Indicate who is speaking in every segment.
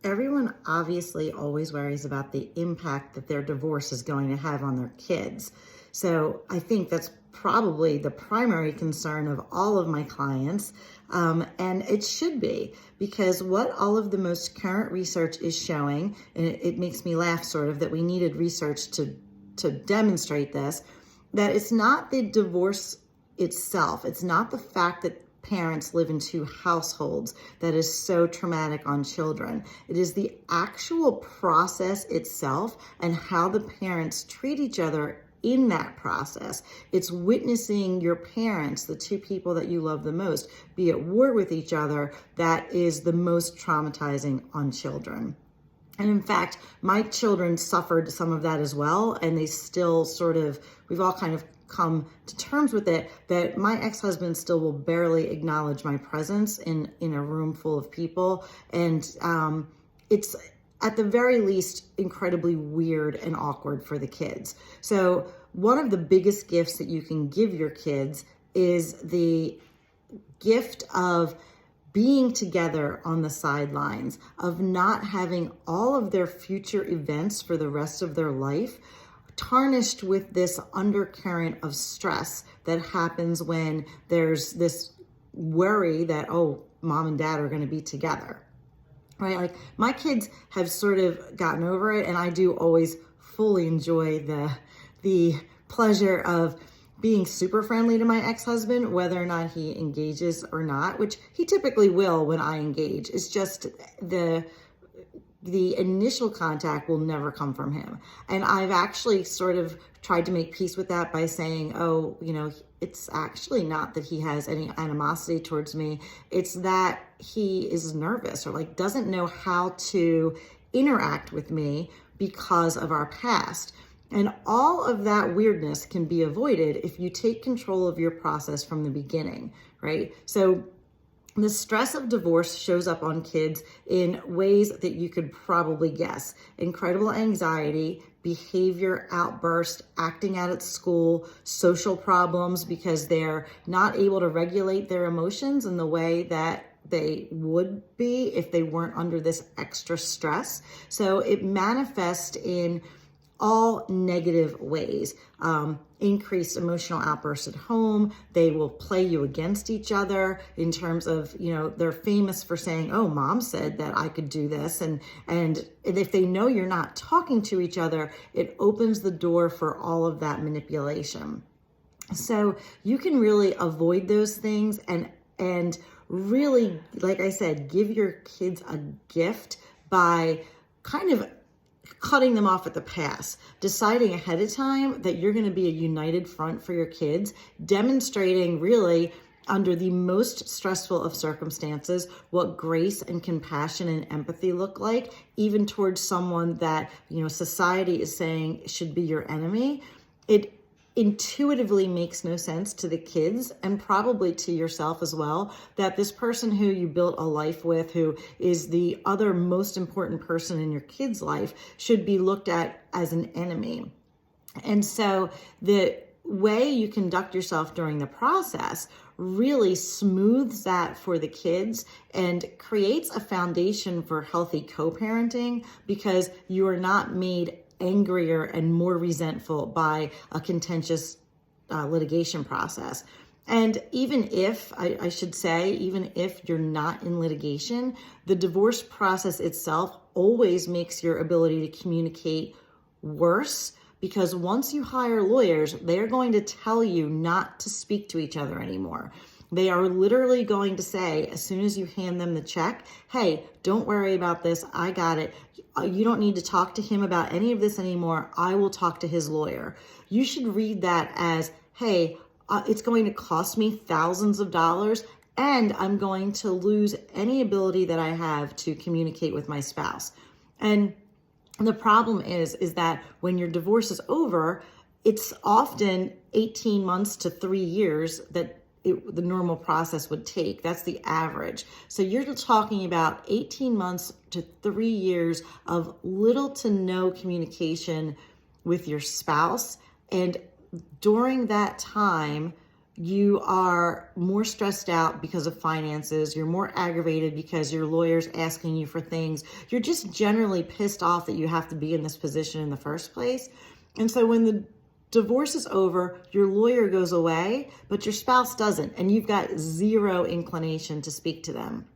Speaker 1: everyone obviously always worries about the impact that their divorce is going to have on their kids. So I think that's probably the primary concern of all of my clients. And it should be, because what all of the most current research is showing, and it makes me laugh sort of that we needed research to demonstrate this, that it's not the divorce itself. It's not the fact that parents live in two households that is so traumatic on children. It is the actual process itself and how the parents treat each other in that process. It's witnessing your parents, the two people that you love the most, be at war with each other, that is the most traumatizing on children. And in fact, my children suffered some of that as well, and they still we've all kind of come to terms with it, that my ex-husband still will barely acknowledge my presence in a room full of people. And it's at the very least incredibly weird and awkward for the kids. So one of the biggest gifts that you can give your kids is the gift of being together on the sidelines, of not having all of their future events for the rest of their life tarnished with this undercurrent of stress that happens when there's this worry that, oh, mom and dad are going to be together, right? Like, my kids have sort of gotten over it, and I do always fully enjoy the pleasure of being super friendly to my ex-husband, whether or not he engages or not, which he typically will when I engage. It's just the initial contact will never come from him. And I've actually sort of tried to make peace with that by saying, oh, it's actually not that he has any animosity towards me. It's that he is nervous or doesn't know how to interact with me because of our past. And all of that weirdness can be avoided if you take control of your process from the beginning, right? So the stress of divorce shows up on kids in ways that you could probably guess. Incredible anxiety, behavior outburst, acting out at school, social problems because they're not able to regulate their emotions in the way that they would be if they weren't under this extra stress. So it manifests in all negative ways. Increased emotional outbursts at home. They will play you against each other in terms of, they're famous for saying, oh, mom said that I could do this. And if they know you're not talking to each other, it opens the door for all of that manipulation. So you can really avoid those things and really, like I said, give your kids a gift by kind of cutting them off at the pass, deciding ahead of time that you're going to be a united front for your kids, demonstrating really under the most stressful of circumstances what grace and compassion and empathy look like, even towards someone that, society is saying should be your enemy. It intuitively makes no sense to the kids and probably to yourself as well, that this person who you built a life with, who is the other most important person in your kid's life, should be looked at as an enemy. And so the way you conduct yourself during the process really smooths that for the kids and creates a foundation for healthy co-parenting, because you are not made angrier and more resentful by a contentious litigation process. And even if, I should say, even if you're not in litigation, the divorce process itself always makes your ability to communicate worse, because once you hire lawyers, they're going to tell you not to speak to each other anymore. They are literally going to say, as soon as you hand them the check, hey, don't worry about this, I got it. You don't need to talk to him about any of this anymore. I will talk to his lawyer. You should read that as, hey, it's going to cost me thousands of dollars, and I'm going to lose any ability that I have to communicate with my spouse. And the problem is that when your divorce is over, it's often 18 months to 3 years that the normal process would take. That's the average. So you're talking about 18 months to 3 years of little to no communication with your spouse. And during that time, you are more stressed out because of finances, you're more aggravated because your lawyer's asking you for things, you're just generally pissed off that you have to be in this position in the first place. And so when the divorce is over, your lawyer goes away, but your spouse doesn't, and you've got zero inclination to speak to them.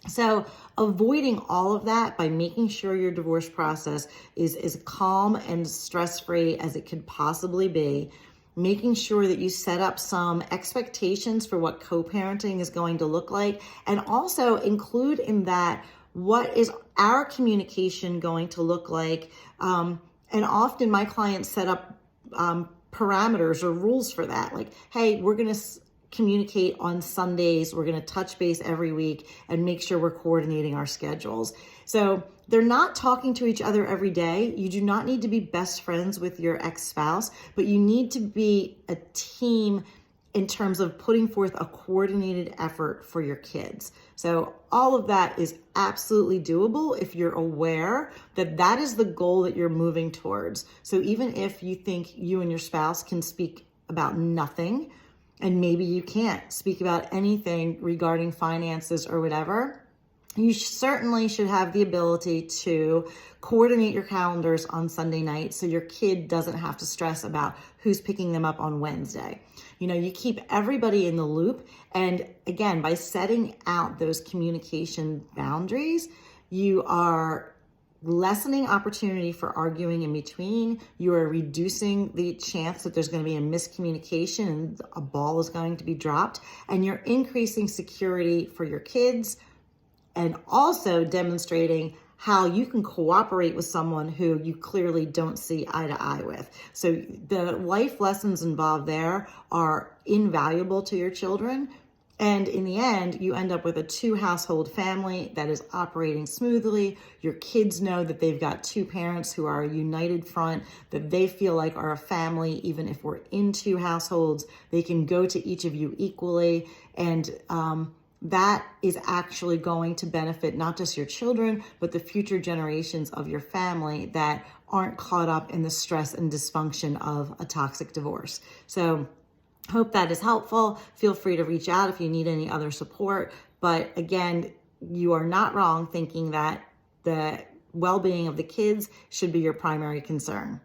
Speaker 1: So avoiding all of that by making sure your divorce process is as calm and stress-free as it could possibly be, making sure that you set up some expectations for what co-parenting is going to look like, and also include in that what is our communication going to look like. And often my clients set up parameters or rules for that. Like, hey, we're going to communicate on Sundays. We're going to touch base every week and make sure we're coordinating our schedules. So they're not talking to each other every day. You do not need to be best friends with your ex-spouse, but you need to be a team in terms of putting forth a coordinated effort for your kids. So all of that is absolutely doable if you're aware that that is the goal that you're moving towards. So even if you think you and your spouse can speak about nothing, and maybe you can't speak about anything regarding finances or whatever, you certainly should have the ability to coordinate your calendars on Sunday night so your kid doesn't have to stress about who's picking them up on Wednesday. You know, you keep everybody in the loop. And again, by setting out those communication boundaries, you are lessening opportunity for arguing in between. You are reducing the chance that there's going to be a miscommunication and a ball is going to be dropped. And you're increasing security for your kids, and also demonstrating how you can cooperate with someone who you clearly don't see eye to eye with. So the life lessons involved there are invaluable to your children. And in the end, you end up with a 2-household family that is operating smoothly. Your kids know that they've got 2 parents who are a united front, that they feel like are a family. Even if we're in 2 households, they can go to each of you equally. And that is actually going to benefit not just your children, but the future generations of your family that aren't caught up in the stress and dysfunction of a toxic divorce. So hope that is helpful. Feel free to reach out if you need any other support. But again, you are not wrong thinking that the well-being of the kids should be your primary concern.